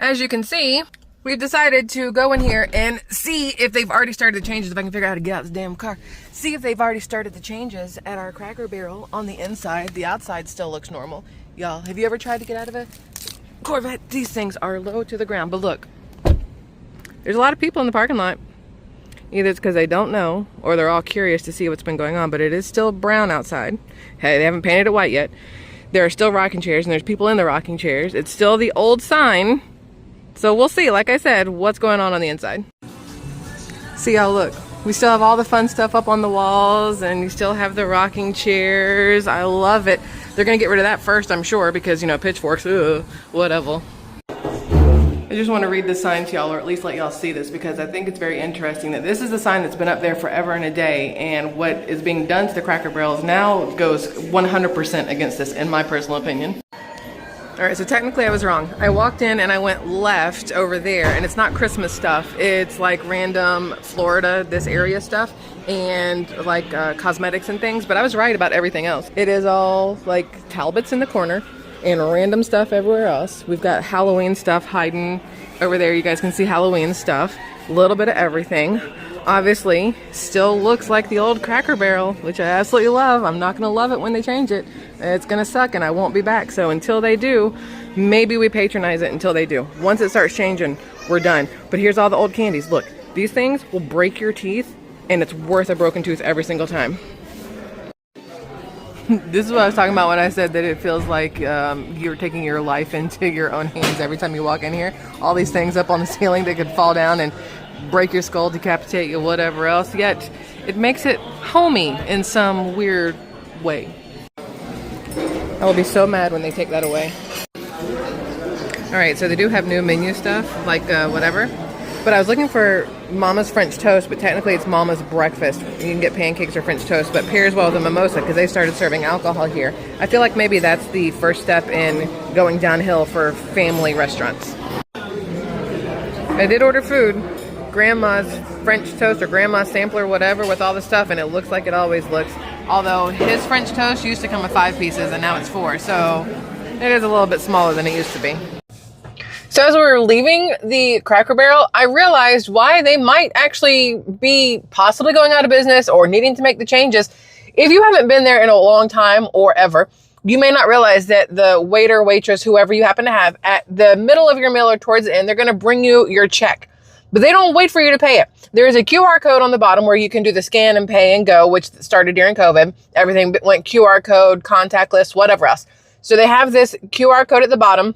as you can see, we've decided to go in here and see if they've already started the changes. If I can figure out how to get out this damn car. See if they've already started the changes at our Cracker Barrel on the inside. The outside still looks normal. Y'all, have you ever tried to get out of a Corvette? These things are low to the ground. But look, there's a lot of people in the parking lot. Either it's because they don't know or they're all curious to see what's been going on. But it is still brown outside. Hey, they haven't painted it white yet. There are still rocking chairs and there's people in the rocking chairs. It's still the old sign. So we'll see, like I said, what's going on the inside. See y'all, look. We still have all the fun stuff up on the walls and you still have the rocking chairs. I love it. They're gonna get rid of that first, I'm sure, because, you know, pitchforks, whatever. I just want to read this sign to y'all, or at least let y'all see this, because I think it's very interesting that this is a sign that's been up there forever and a day, and what is being done to the Cracker Barrels now goes 100% against this, in my personal opinion. All right, so technically I was wrong. I walked in and I went left over there, and it's not Christmas stuff. It's like random Florida, this area stuff, and like cosmetics and things, but I was right about everything else. It is all like Talbots in the corner and random stuff everywhere else. We've got Halloween stuff hiding over there. You guys can see Halloween stuff. A little bit of everything. Obviously, still looks like the old Cracker Barrel, which I absolutely love. I'm not gonna love it when they change it. It's gonna suck and I won't be back. So until they do, maybe we patronize it until they do. Once it starts changing, we're done. But here's all the old candies. Look, these things will break your teeth and it's worth a broken tooth every single time. This is what I was talking about when I said that it feels like you're taking your life into your own hands every time you walk in here. All these things up on the ceiling that could fall down and break your skull, decapitate you, whatever else. Yet it makes it homey in some weird way. I will be so mad when they take that away. All right, so they do have new menu stuff, like whatever. But I was looking for Mama's French Toast, but technically it's Mama's Breakfast. You can get pancakes or French toast, but pairs well with a mimosa because they started serving alcohol here. I feel like maybe that's the first step in going downhill for family restaurants. I did order food. Grandma's French Toast or Grandma's Sampler, whatever, with all the stuff, and it looks like it always looks. Although his French Toast used to come with 5 pieces and now it's 4, so it is a little bit smaller than it used to be. So as we were leaving the Cracker Barrel, I realized why they might actually be possibly going out of business or needing to make the changes. If you haven't been there in a long time or ever, you may not realize that the waiter, waitress, whoever you happen to have, at the middle of your meal or towards the end, they're going to bring you your check. But they don't wait for you to pay it. There is a QR code on the bottom where you can do the scan and pay and go, which started during COVID. Everything went QR code, contactless, whatever else. So they have this QR code at the bottom.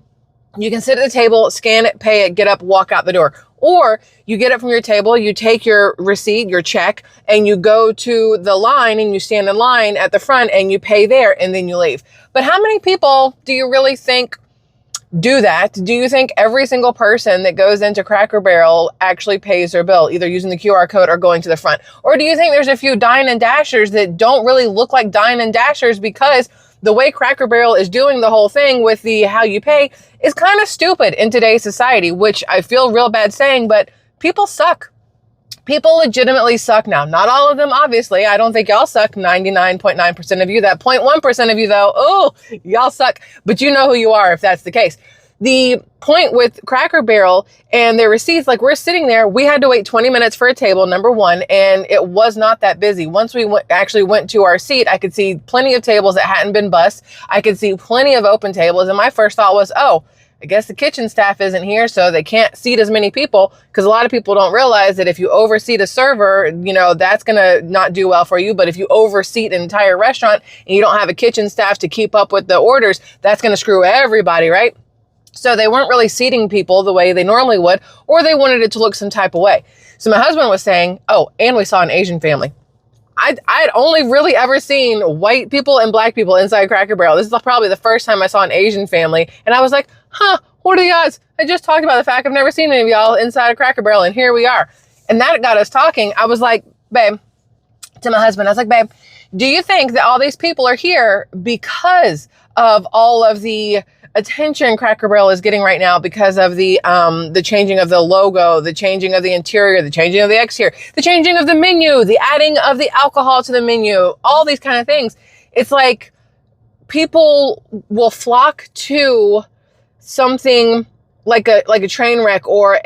You can sit at the table, scan it, pay it, get up, walk out the door. Or you get it from your table, you take your receipt, your check, and you go to the line and you stand in line at the front and you pay there and then you leave. But how many people do you really think do that? Do you think every single person that goes into Cracker Barrel actually pays their bill, either using the QR code or going to the front? Or do you think there's a few dine and dashers that don't really look like dine and dashers because the way Cracker Barrel is doing the whole thing with the how you pay is kind of stupid in today's society, which I feel real bad saying, but people suck. People legitimately suck now. Not all of them, obviously. I don't think y'all suck. 99.9% of you. That 0.1% of you, though, oh, y'all suck. But you know who you are if that's the case. The point with Cracker Barrel and their receipts, like we're sitting there, we had to wait 20 minutes for a table, number one, and it was not that busy. Once we actually went to our seat, I could see plenty of tables that hadn't been bussed. I could see plenty of open tables. And my first thought was, oh, I guess the kitchen staff isn't here, so they can't seat as many people, because a lot of people don't realize that if you overseat a server, you know, that's going to not do well for you. But if you overseat an entire restaurant and you don't have a kitchen staff to keep up with the orders, that's going to screw everybody, right? So they weren't really seating people the way they normally would, or they wanted it to look some type of way. So my husband was saying, oh, and we saw an Asian family. I'd only really ever seen white people and black people inside Cracker Barrel. This is probably the first time I saw an Asian family. And I was like, huh, what are the odds? I just talked about the fact I've never seen any of y'all inside a Cracker Barrel, and here we are. And that got us talking. I was like, babe, to my husband, I was like, babe, do you think that all these people are here because of all of the attention Cracker Barrel is getting right now, because of the changing of the logo, the changing of the interior, the changing of the exterior, the changing of the menu, the adding of the alcohol to the menu, all these kind of things? It's like people will flock to something like a train wreck or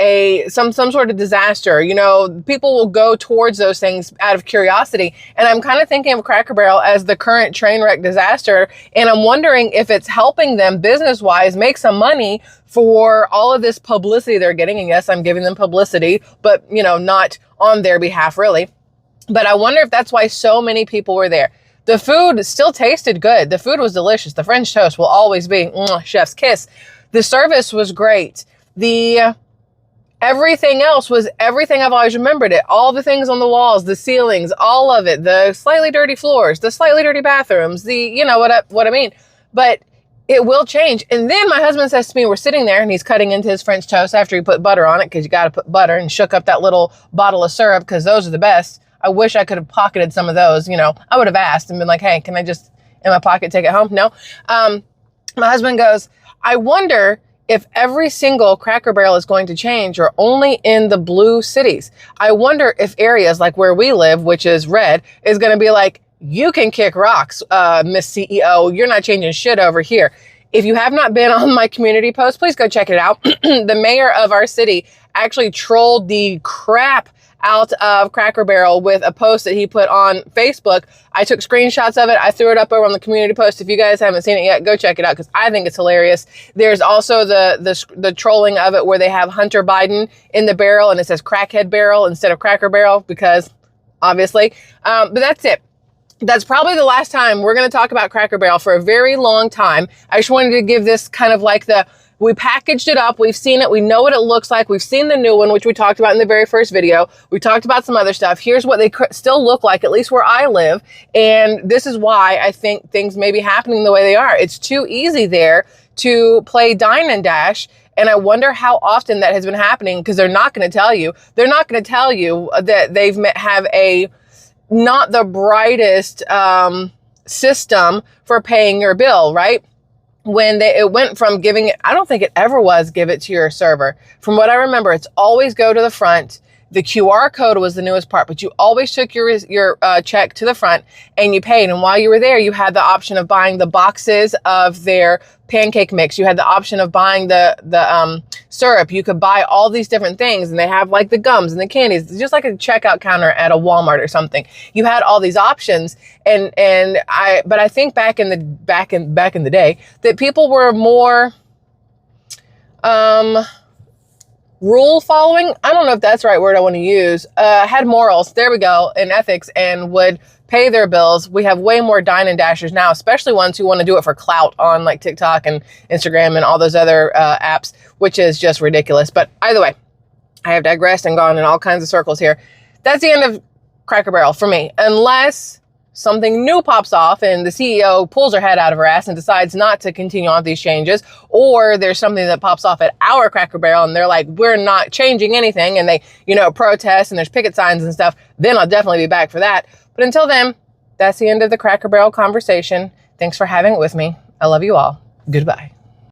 some sort of disaster. You know, people will go towards those things out of curiosity. And I'm kind of thinking of Cracker Barrel as the current train wreck disaster. And I'm wondering if it's helping them business wise make some money for all of this publicity they're getting. And yes, I'm giving them publicity, but you know, not on their behalf really. But I wonder if that's why so many people were there. The food still tasted good. The food was delicious. The French toast will always be chef's kiss. The service was great. Everything else was everything I've always remembered it. All the things on the walls, the ceilings, all of it, the slightly dirty floors, the slightly dirty bathrooms, you know what I mean. But it will change. And then my husband says to me, we're sitting there and he's cutting into his French toast after he put butter on it, because you got to put butter, and shook up that little bottle of syrup because those are the best. I wish I could have pocketed some of those. You know, I would have asked and been like, hey, can I just in my pocket take it home? No. My husband goes, I wonder if every single Cracker Barrel is going to change, or only in the blue cities. I wonder if areas like where we live, which is red, is going to be like, you can kick rocks, Miss CEO. You're not changing shit over here. If you have not been on my community post, please go check it out. The mayor of our city actually trolled the crap out of Cracker Barrel with a post that he put on Facebook. I took screenshots of it. I threw it up over on the community post. If you guys haven't seen it yet, go check it out because I think it's hilarious. There's also the trolling of it where they have Hunter Biden in the barrel and it says Crackhead Barrel instead of Cracker Barrel because obviously. But that's it. That's probably the last time we're going to talk about Cracker Barrel for a very long time. I just wanted to give this kind of like we packaged it up. We've seen it. We know what it looks like. We've seen the new one, which we talked about in the very first video. We talked about some other stuff. Here's what they still look like, at least where I live. And this is why I think things may be happening the way they are. It's too easy there to play dine and dash. And I wonder how often that has been happening because they're not going to tell you. They're not going to tell you that have a not the brightest system for paying your bill, right? When it went from giving it, I don't think it ever was give it to your server. From what I remember, it's always go to the front. The QR code was the newest part, but you always took your check to the front and you paid. And while you were there, you had the option of buying the boxes of their pancake mix. You had the option of buying the syrup. You could buy all these different things, and they have like the gums and the candies, just like a checkout counter at a Walmart or something. You had all these options, but I think back in the day that people were more rule following. I don't know if that's the right word I want to use. Had morals, there we go, and ethics, and would pay their bills. We have way more dine and dashers now, especially ones who want to do it for clout on like TikTok and Instagram and all those other apps, which is just ridiculous. But either way, I have digressed and gone in all kinds of circles here. That's the end of Cracker Barrel for me, unless something new pops off and the CEO pulls her head out of her ass and decides not to continue on these changes, or there's something that pops off at our Cracker Barrel and they're like, we're not changing anything, and they, protest and there's picket signs and stuff, then I'll definitely be back for that. But until then, that's the end of the Cracker Barrel conversation. Thanks for having it with me. I love you all. Goodbye.